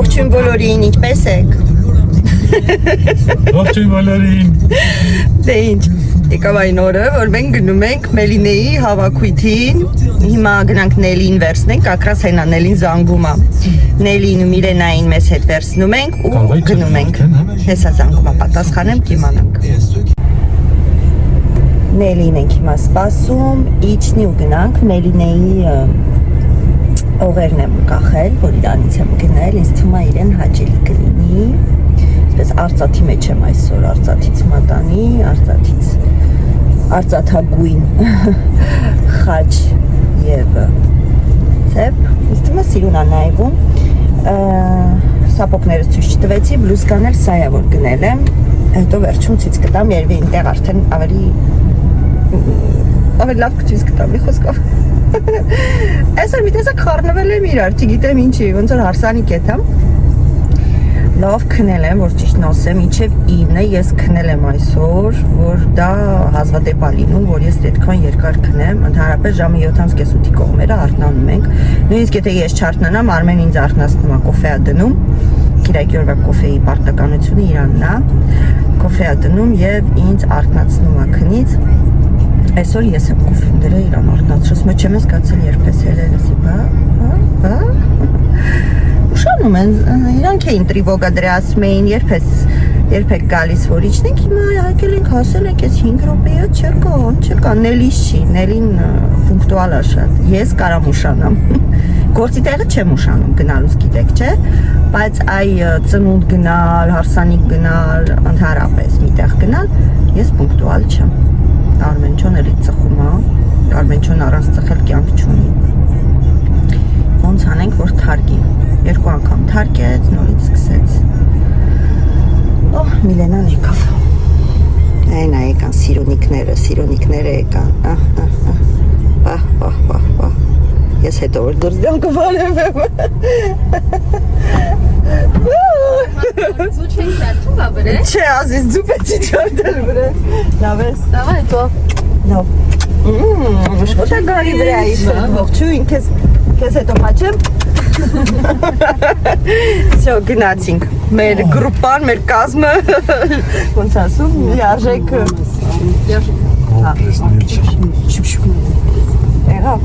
Ողջույն բոլորին, ինչպե՞ս եք։ Ողջույն բոլորին։ Դե ինչ, եկավ այն օրը, որ մենք գնում ենք Մելինեի հավաքույթին։ Հիմա գնանք Նելին վերցնենք, ակրաս հենա Նելին զանգում է։ Նելին ու Միրենային մեզ հետ վերցնում ենք ու գնում ենք։ Հեսա զանգում է, պատասխանեմ կիմանանք։ Նելին ենք հիմա սպասում, իջնի ու գնանք Մելինեի օղերն եմ կախել, որ իրանից եմ գնել, ինձ թվում է իրեն հաճելի կլինի։ Այսպես արծաթի մեջ եմ այսօր, արծաթից մատանի, արծաթագույն խաչ եւ ծեպ։ Ինձ թվում է սիրուն է նայվում։ Սապոկները ցույց չտվեցի, բլուզկան էլ սա է որ գնել եմ։ Հետո վերջում ցույց կտամ, երևի այնտեղ արդեն ավելի լավ կցույց կտամ, մի խոսքով։ Այսօր մի տեսակ խառնվել եմ իրար, չգիտեմ ինչի, ոնց որ հարսանիք է թամ։ Լավ քնել եմ, որ ճիշտն ասեմ, մինչև 9-ը ես քնել եմ այսօր, որ դա հազվադեպ է լինում, որ ես այդքան երկար քնեմ, ընդհանրապես ժամը 7:30-ի կողմերը արթնանում ենք։ Նույնիսկ եթե ես չարթնանամ, Արմեն ինձ արթնացնում է, կոֆե է դնում։ Կիրակի օրվա կոֆեի պարտականությունը իրանն է։ Կոֆե է դնում եւ ինձ արթնացնում է քնից։ Այսօր ես եմ կոֆեն դրել իրան արթնացրած, մը չեմ զգացել երբես հելերսի, բա։ Ուշանում են, իրանք էին տրիվոգա դրասում էին, երբեք գալիս որ իջնենք, հիմա եկել ենք, հասել ենք, այս 5 րոպեա չկա, Նելիս չի, Նելին պունկտուալ է շատ, ես կարամ ուշանամ, գործի տեղը չեմ ուշանում գնալուց գիտեք, չէ, բայց այ ծնունդ գնալ, հարսանիք գնալ, ընդհանրապես միտեղ գնալ, ես պունկտուալ չեմ, Արմենչոն էլի ծխում է, Արմենչոն առանց ծխել կյանք չունի, ոնց անենք, որ թարգի, 2 անգամ թարգեց, նորից սկսեց, Միլենան եկավ, այն է եկան սիրոնիկները եկան, պահ, ես հետո որ դուրս դեմ կվարև եմ, Զուչ ենք դարդում բա բրե։ Չէ, ազիս ձուպ է չիչորդել բրե, լավ ես, Դավայ հետո լավ, շոտ է գարի բրե այսը, ողջույն, կեզ հետո պաչեմ, Всё, գնացինք, մեր գրուպան, մեր կազմը, ոնց ասում, արժեք, եղավ,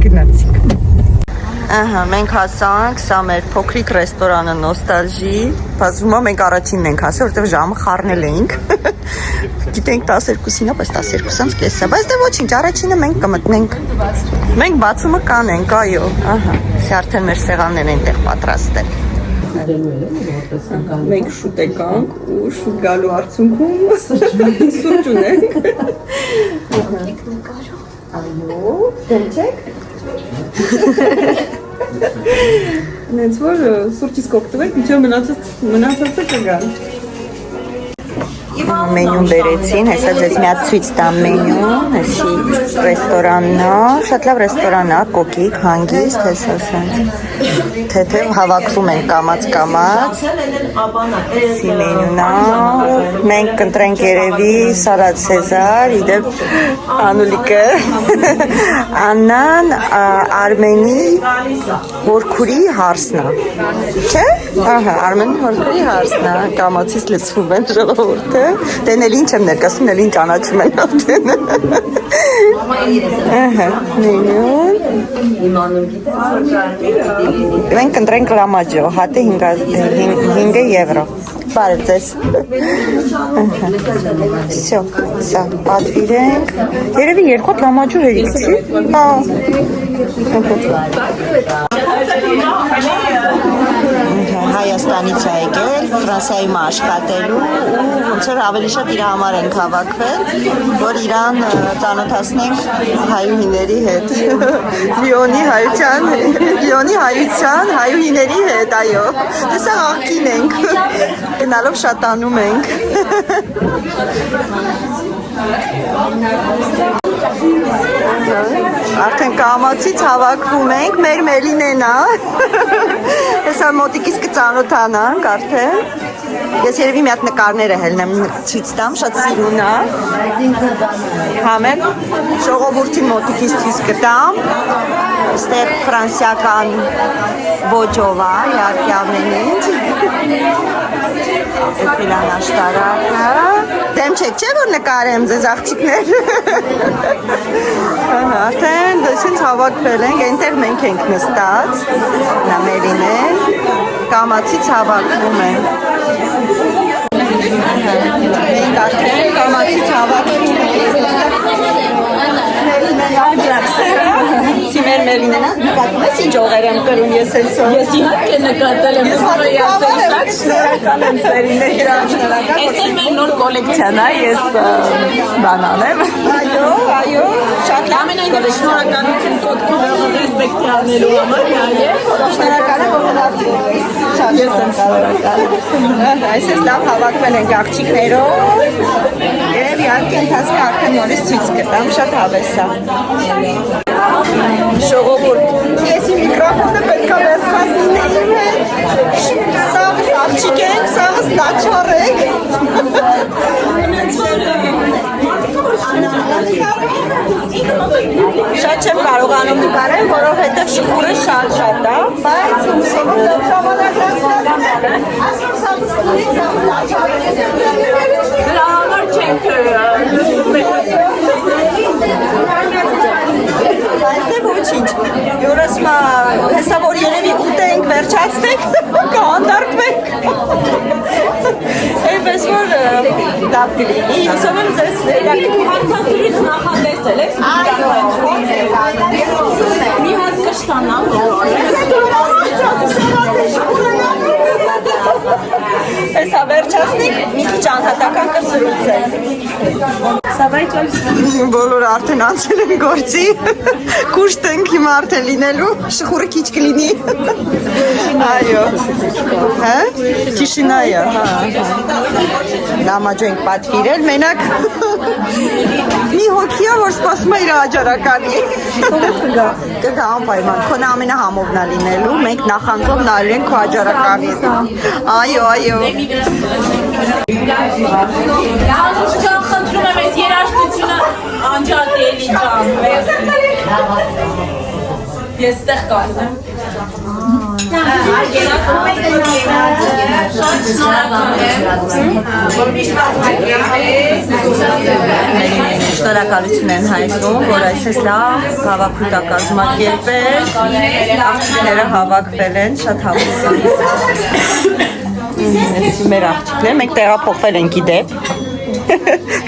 գնացինք, Ահա, մենք հասանք, սա մեր փոքրիկ ռեստորանը նոստալժի, բազվում է մենք առաջինն ենք հասել, որտեղ ժամը խառնել էինք, գիտենք 12-ին է, բայց 12-ից կես է, բայց դե ոչինչ, առաջինը մենք կմտնենք, մենք բացումը կանենք, այո, ահա, սա արդեն մեր սեղաններն են տեղ պատրաստել, մենք շուտ եկանք ու շուտ գալու արդյունքում սուրճ ունենք, այո, դեմ չեք, Նենց որ սուրճից կոկտվեք, միջով մնացածը կգան Մենյուն բերեցին, հեսա ձեզ միած ցույց տամ մենյուն, հեսի ռեստորանն է, շատ լավ ռեստորան է, կոկիկ, հանգիստ, հեսա սենց թեթև հավաքվում են կամաց, հեսի մենյուն է, մենք կընտրենք երևի սալատ սեզար, իդեպ Անուլիկը, Աննան, Արմենի հորքուրի հարսն է, չէ? Ահա, Արմենի հորքուրի հարսն է, կամացից լծվում են ժողովուրդը Դե Նելին չեմ ներկասում, Նելին ճանաչում են արդեն Մենք կընտրենք լամաջո, հատը 5 եվրո Բարև ձեզ Всё, սա պատվիրենք Երևի 2 հատ լամաջո հերիք չի Հայաստանից է եկել, Ֆրանսիայում աշխատելու ու ոնց որ ավելի շատ իր համար ենք հավաքվել, որ իրան ծանոթացնենք հայուհիների հետ, Լիոնի հայության հայուհիների հետ, այո, տեսա աղքին ենք, գնալով շատանում ենք Արդեն կամացից հավաքվում ենք, մեր Մելինեն է, հեսա մոտիկից կծանոթանանք արդեն Ես երևի մի հատ նկարները հելնեմ ցույց տամ, շատ սիրուն է։ Համեն ժողովրդի մոտիկից ցույց կտամ։ Այստեղ ֆրանսիական ոճով է, իհարկե ամեն ինչ։ Էփիլանաշտարակը։ Դեմ չեք, չէ՞ որ նկարեմ ձեզ աղջիկներ։ Արդեն դեսից հավաքվել ենք, այնտեղ մենք ենք նստած, նամերին են, կամացից հավաքվում են։ Մենք արդեն կամացից հավաքվում ենք։ Մեր Մելինեն նկատում ես ինչ օղեր եմ կրում ես այսօր։ Ես իհարկե նկատել եմ։ Շնորհակալ եմ Մելինե։ Այսօր մեր նոր կոլեկցիան է, ես բանան եմ։ Այո, շատ լավ։ Ամենայն շնորհակալություն կոդքով ռեսպեկտ անելու համար, այո։ Շնորհակալ եմ, որ հնարեցիք։ Շատ ես եմ շնորհակալ։ Այսպես լավ հավաքվել ենք աղջիկներով։ Եվ իհարկե ընթացքը արդեն նորից ցույց կտամ, շատ հավես է։ Ժողովուրդ, ես իմ միկրոֆոնը պետք է վերցնեմ իմ հետ, սաղս աղջիկ ենք, սաղս լաչար ենք, շատ չեմ կարողանում նկարել, որովհետև շքուրը շատ է, բայց դրա համար չենք Այստեղ ոչինչ, յորս մա հեսա որ երևի ուտենք, վերջացնենք, կհանդարտվենք, այնպես որ լավ կլինի, հուսով եմ ձեզ հարցասուրից նախատեսել եք, մի հատ կշտանամ, հեսա վերջացնենք, մի քիչ անհատական կսրուցենք Բոլորը արդեն անցել են գործի, կուշտ ենք հիմա արդեն լինելու, շխուրը քիչ կլինի, այո, Քիշինայը, նամաջ ենք պատվիրել, մենակ մի հոգի է, որ սպասում է իր աջարականի, կգա անպայման, քոնը ամենահամովն է լինելու, մենք նախանձով նայել ենք քո աջարականի, այո, Խնդրում եմ ես երաժշտությունը անջատ էլի ջան, ես ստեղ կազմեմ։ Շնորհակալություն են հայտնում, որ այսպես լավ հավաքույթ է կազմակերպել, աղջիկները հավաքվել են, շատ հավես են։ Մեր աղջիկներ, մենք տեղափոխվել ենք իդեպ։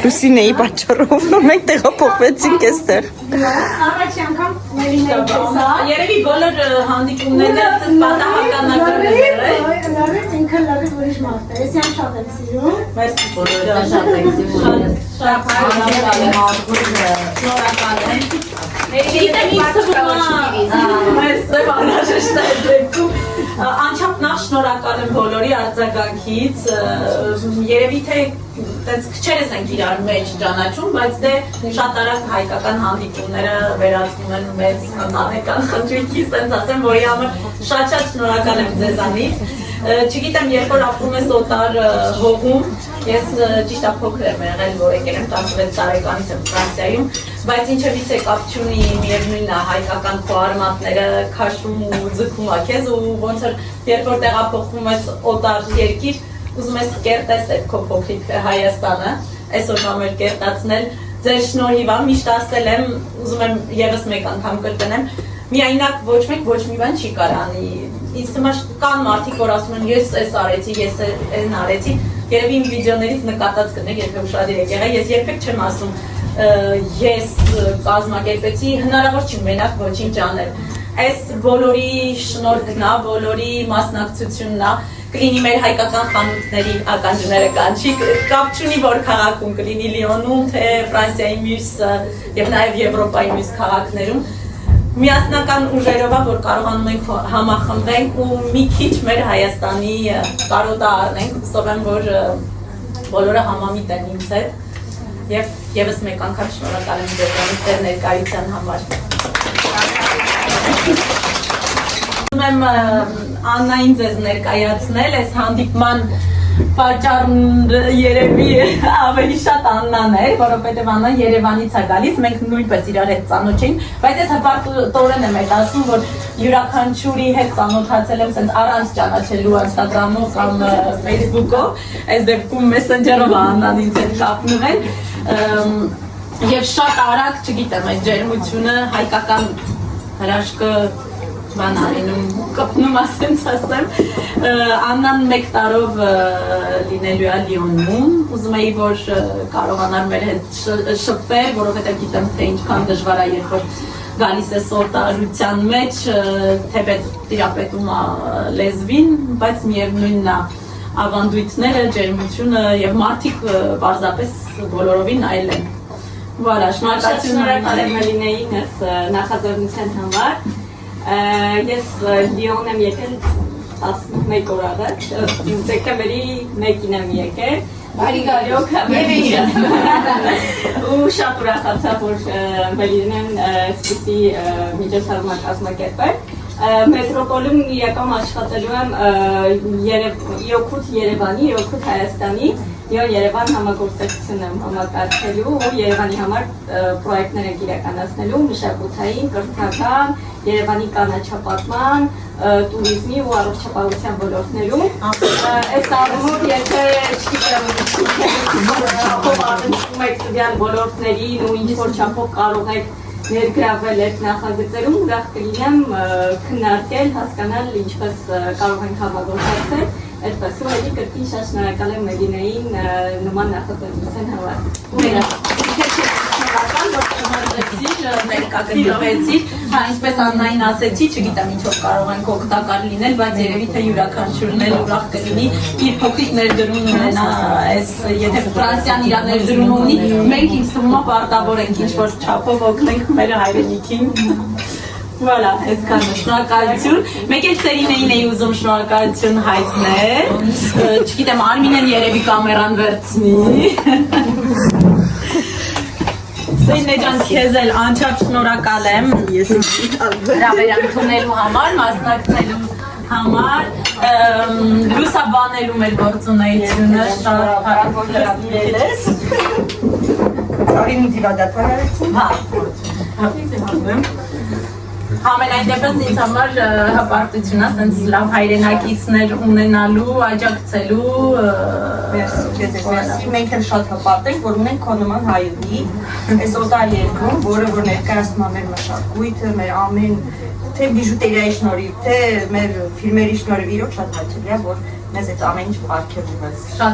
Լուսինեի պատճառով մենք տեղափոխվեցինք այստեղ։ Առաջի անգամ երևի բոլոր հանդիպումները պատահական ակրվել ինքը լավի ուրիշ մարդ է, ես յան շատ եմ սիրում։ Մերսի բոլորը շատ ենք սիրում։ Շատ շնորհակալ եմ։ Գիտեմ ինչ թվում է մեր սև անհրաժեշտ է դեպքում անչափ նախ շնորհակալ եմ բոլորի արձագանքից երևի թե տենց քչերս ենք իրար մեջ ճանաչում բայց դե շատ արագ հայկական հանդիպումները վերածվում են մեծ անեկան խնդրույքի տենց ասեմ որի համար շատ շնորհակալ եմ ձեզանից չգիտեմ երբ որ ապրում ես օտար հողում ես ճիշտ է փոքր եմ եղել որ եկել եմ 16 տարեկանից եմ Ֆրանսիայում բայց ինչևիցե կապ չունի միևնույնն է հայկական քո արմատները քաշում ու ձգում է քեզ ու ոնց որ երբ որ տեղափոխվում ես օտար երկիր ուզում ես կերտես այդ քո փոքրիկ Հայաստանը այսօր համար կերտացնել ձեր շնորհիվ միշտ ասել եմ ուզում եմ եւս մեկ անգամ կրկնեմ միայնակ ոչ մեկ ոչ մի բան չի կարանի ինձ թվում է կան մարդիկ որ ասում են ես էս արեցի ես այն արեցի երևի իմ վիդեոներից նկատած կնեք երբ ուշադիր եք եղել ես երբեք չեմ ասում ես կազմակերպեցի հնարավոր չի մենակ ոչինչ անել այս բոլորի շնորհքն է բոլորի մասնակցությունն է կլինի մեր հայկական խանութների ականջները կանչի կապ չունի որ քաղաքում կլինի Լիոնում թե Ֆրանսիայի մյուս եւ նաեւ Եվրոպայի մյուս քաղաքներում միասնական ուժերով որ կարողանում ենք համախմբենք ու մի քիչ մեր Հայաստանի կարոտը առնենք հուսով եմ որ բոլորը համամիտ են ինձ հետ եւ եւս մեկ անգամ շնորհակալ եմ ձեր ներկայության համար Ուզում եմ Աննային ձեզ ներկայացնել այս հանդիպման Պատճառը երևի ավելի շատ Աննան էր, որովհետև Աննան Երևանից է գալիս, մենք նույնպես իրար հետ ծանոթ չէինք, բայց ես հպարտորեն եմ ասում, որ յուրաքանչյուրի հետ ծանոթացել եմ սենց առանց ճանաչելու Instagram-ով կամ Facebook-ով, այս դեպքում Messenger-ով Աննան ինձ հետ կապնում են, եւ շատ արագ, չգիտեմ, այդ ջերմությունը, հայկական հրաշքը բանալինում կպնում ասենց ասեմ, Աննան մեկ տարով լինելու է Լիոնում, ուզում էի, որ կարողանար մեր հետ շփվել, որովհետև գիտեմ, թե ինչքան դժվար է, երբ որ գալիս է սորտարության մեջ, թեպետ տիրապետում է լեզվին, բայց միևնույնն է ավանդույթները, ջերմությունը եւ մարդիկ պարզապես բոլորովին այլ են։ Voilà, շնորհակալ եմ Մելինեին նախաձեռնության համար։ Ես Լիոն եմ եկել 11 օր առաջ, դեկտեմբերի 1-ին եմ եկել, բարի գալիոք ու շատ ուրախացա, որ Մելինեն սկսի միջոցառման կազմակերպել։ Մետրոպոլում իրական աշխատելու եմ Իոքուտ Երևանի, Իոքուտ Հայաստանի, Երևան համագործակցություն եմ համակարգելու ու Երևանի համար պրոյեկտներ ենք իրականացնելու մշակութային, կրթական, Երևանի կանաչապատման, տուրիզմի ու առողջապահության ոլորտներում։ Այս առումով եթե չգիտեմ առնչվում եք տվյալ ոլորտներին ու ինչ-որ չափով կարող եք ներգրավել այդ նախագծերում, ուրախ կլինեմ քննարկել, հասկանալ ինչպես կարող ենք համագործակցել, այդպես ու էլի կրկին շատ շնորհակալ եմ Մելինեին նման նախաձեռնության համար։ Ինչպես Աննային ասեցի, չգիտեմ ինչով կարող ենք օգտակար լինել, բայց երևի թե յուրաքանչյուրն էլ ուրախ կլինի իր փոքրիկ ներդրում ունենա, այս եթե Ֆրանսիան իր ներդրումը ունի, մենք ինձ թվում է պարտավոր ենք ինչ-որ չափով օգնենք մեր հայրենիքին։ Voilà, այսքանը շնորհակալություն։ Մեկ էլ Սերինեին էի ուզում շնորհակալություն հայտնել։ Չգիտեմ, Արմինեն երևի կամերան վերցնի։ Սերինե ջան, քեզ էլ անչափ շնորհակալ եմ հրավերությունելու համար, մասնակցելու համար, լուսաբանելու մեր գործունեությունը, շատ հարավոր լրացնել ես։ Արինի դիվադատվար արեցին։ Հա, Համենայն դեպս ինձ համար հպարտություն է, սենց լավ հայրենակիցներ ունենալու, աջակցելու։ Մերսի, մենք էլ շատ հպարտ ենք, որ ունենք քո նման հայրենի, այս օտար երկրում, որը որ ներկայացնում է մեր մշակույթը, մեր ամեն, թե բիժուտերիայի շնորհիվ, թե մեր ֆիլմերի շնորհիվ, իրոք շատ հաճելի է, որ մեզ այդ ամեն ինչ պարգևում ես։ Շատ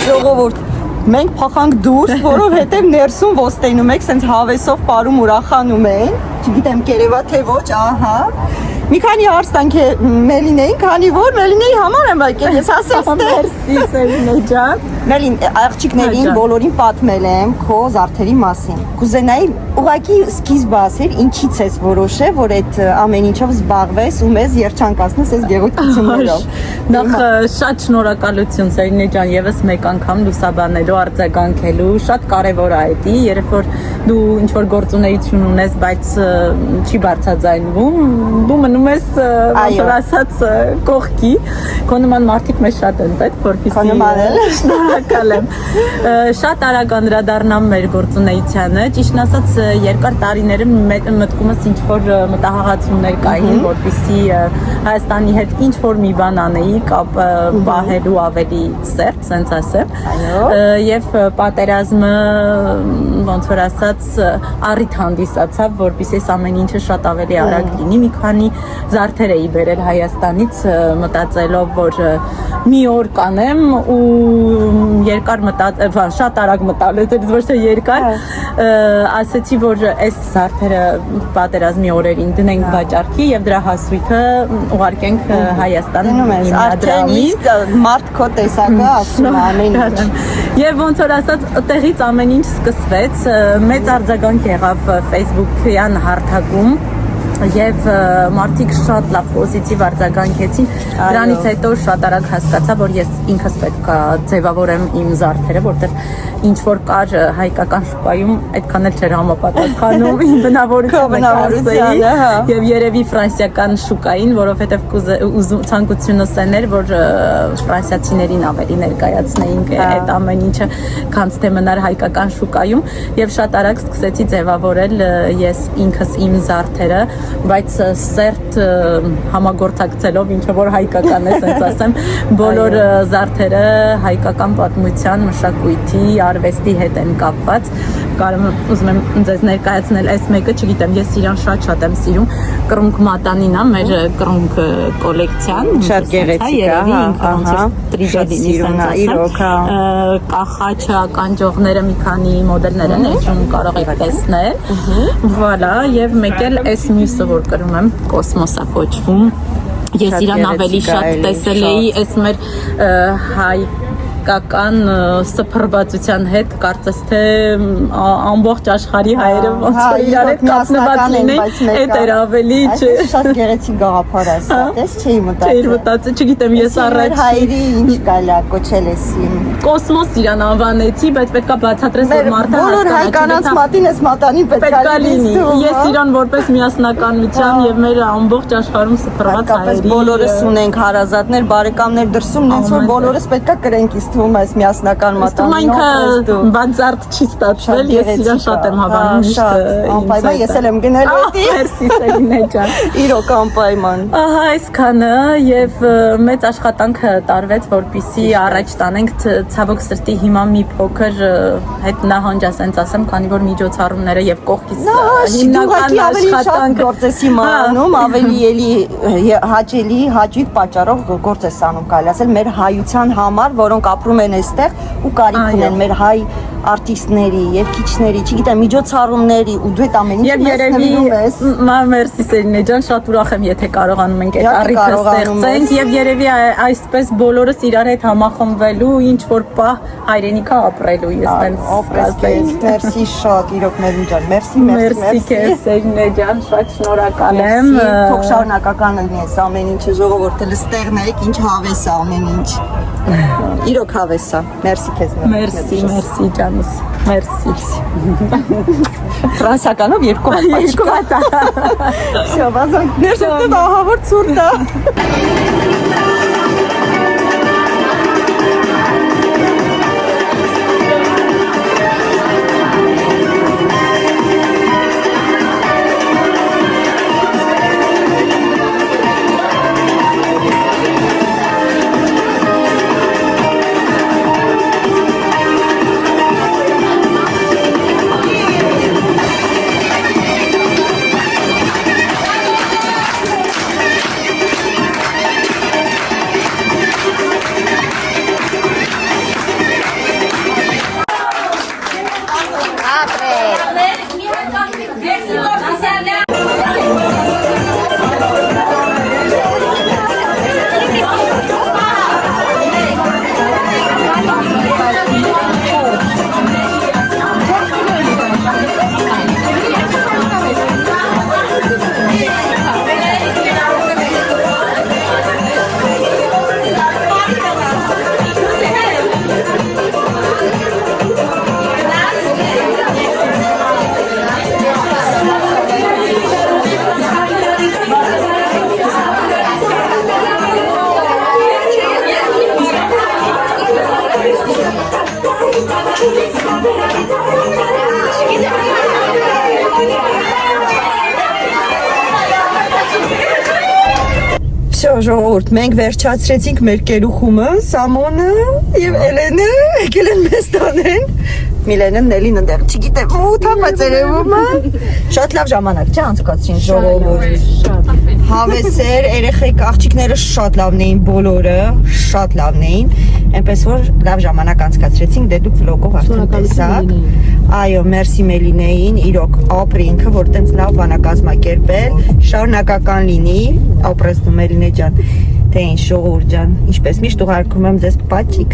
ժողովուրդ, մենք փախանք դուրս, որովհետև ներսում ոստենում եք, սենց հավեսով պարում ուրախանում են, չգիտեմ կերևա թե ոչ, ահա։ Մի քանի հարց տանք Մելինեին, քանի որ Մելինեի համար եմ եկել, ես ասես թե Մերսի Սելինե ջան։ Մելին, աղջիկներին բոլորին պատմել եմ քո զարդերի մասին։ Կուզենայի ուղղակի սկիզբը ասել, ինչից ես որոշել, որ այդ ամեն ինչով զբաղվես ու մեզ երջանկացնես այս գեղեցկություններով։ Նախ շատ շնորհակալություն Սելինե ջան, եւս մեկ անգամ լուսաբանելու, արձագանքելու, շատ կարեւոր է դա, երբ որ դու ինչ որ գործունեություն ունես, բայց չի բարձրաձայնվում, դու մնում ես ոնց որ ասած կողքի, քո նման մարդիկ մեզ շատ են պետք, որպեսզի շնորհակալ եմ։ Շատ արագ անդրադառնամ մեր գործունեությանը, ճիշտն ասած երկար տարիները մտքումս ինչ որ մտահղացումներ կային, որպեսզի Հայաստանի հետ ինչ որ մի բան անեի, կապ պահելու ավելի սերտ, սենց ասեմ։ Եվ պատերազմը ոնց որ ասած առիթ հանդիսացավ, որպեսզի այս ամեն ինչը շատ ավելի արագ լինի։ Մի քանի զարդեր էի բերել Հայաստանից, մտածելով, որ մի օր կանեմ ու երկար շատ արագ մտածել, ոչ թե երկար, ասեցի, որ այս զարդերը պատերազմի օրերին դնենք վաճառքի եւ դրա հասույթը ուղարկենք Հայաստան հիմնադրամի։ Մարդ քո տեսակը ասում ամեն ինչ։ Եվ ոնց որ ասած, տեղից ամեն ինչ սկսվեց, մեծ արձագանք եղավ Facebook-յան հարթակում, Եվ մարդիկ շատ լավ պոզիտիվ արձագանքեցին։ Դրանից հետո շատ արագ հասկացա, որ ես ինքս պետք է ձևավորեմ իմ զարդերը, որտեղ ինչ որ կար հայկական շուկայում, այդքան էլ չէր համապատասխանում իմ բնավորությանը, եւ երևի ֆրանսիական շուկային, որովհետեւ ցանկությունս էր, որ ֆրանսիացիներին ավելի ներկայացնեինք այդ ամեն ինչը, քանց թե մնար հայկական շուկայում, եւ շատ արագ սկսեցի ձևավորել ես ինքս իմ զարդերը, բայց սերտ համագործակցելով ինչ որ հայկական է, ասենց ասեմ, բոլոր զարդերը հայկական պատմության, մշակույթի, արվեստի հետ են կապված։ Ուզում եմ ձեզ ներկայացնել այս մեկը, չգիտեմ, ես իրան շատ եմ սիրում, կռունկ մատանին է, մեր կռունկ կոլեկցիան, շատ գեղեցիկ է, ինքը ոնց որ տրիջադինի սենց կախաչը, կանջողները մի քանի մոդելներ են, այդում կարող եք տեսնել, վալա, եւ մեկ էլ այս մյուսը, որ կրում եմ, կոսմոսա կոչվում, ես իրան ավելի շատ տեսել էի, այս մեր հայկական սփռվածության հետ, կարծես թե ամբողջ աշխարհի հայերը ոնց որ իրար հետ կապնված լինեն, այդ էր ավելի շատ գեղեցիկ գաղափար է սա, դες չէի մտածել, չգիտեմ, ես առաջ հայերի ինչ կալա կոչել ես կոսմոս իրան անվանեցի, բայց պետքա բացատրես, որ մարդը բոլոր հայկանանց մատին էս մատանին պետքա լինի, ես իրան որպես միասնականության եւ մեր ամբողջ աշխարհում սփռված հայերի բոլորս ունենք հարազատներ, բարեկամներ դրսում, նենց որ բոլորս պետքա կրենք թվում այս միասնական մատանին։ Ինքը բանձարտ չի ստացվել, ես իրան շատ եմ հավանում միշտ։ Անպայման ես էլ եմ գնելու էդի։ Մերսի Սելինե ջան։ Իրոք անպայման։ Ահա այսքանը եւ մեծ աշխատանք տարվեց, որպեսզի առաջ տանենք, ցավոք սրտի հիմա մի փոքր հետ նահանջ ասենց ասեմ, քանի որ միջոցառումները եւ կողքից հիմնական աշխատանք գործես հիմա անում, ավելի էլի հաճելի, հաճույք պատճառող գործես անում, կարելի ասել մեր հայության համար, որոնք ապրում են այստեղ ու կարիք ունեն մեր հայ արտիստների, երգիչների, չգիտեմ, միջոցառումների ու դու այդ ամեն ինչը նվիրում ես։ Մերսի Սելինե ջան, շատ ուրախ եմ, եթե կարողանում ենք այդ առիթը ստեղծենք եւ երևի այսպես բոլորս իրար հետ համախմբվելու, ինչ որ պահ հայրենիքա ապրելու, ես տենց կասեի։ Մերսի շատ, իրոք Մերին ջան, մերսի։ Մերսի քեզ Սելինե ջան, շատ շնորհակալ եմ։ Թող շարունակական լինի այս ամեն ինչը, ժողովուրդը լստեղն եք, ինչ հավես է ամեն ինչ։ Իրոք հավես է։ Մերսի քեզ։ Մերսի ջանս։ Մերսի։ Ֆրանսիականով երկու հատ։ Շո, բազանք ներսը ահավոր ցուրտ է։ Ժողովուրդ, մենք վերջացրեցինք մեր կերուխումը, Սամոնը եւ Էլենը եկել են մեզ տանեն։ Միլենը Նելին ընդեղ, չգիտեմ, ու բայց երևում է շատ լավ ժամանակ չէ անցկացրին ժողովուրդ։ Հավեսեր, երեխեք, աղջիկները շատ լավն էին բոլորը, շատ լավն էին, այնպես որ լավ ժամանակ անցկացրեցինք, դե դուք վլոգով արդեն տեսաք։ Այո, մերսի Մելինեին, իրոք ապրի ինքը, որ տենց լավ բան է կազմակերպել, շարունակական լինի, ապրես դու Մելինե ջան, թե ինչ ժողովուրդ ջան, ինչպես միշտ ուղարկում եմ ձեզ պատճիկ։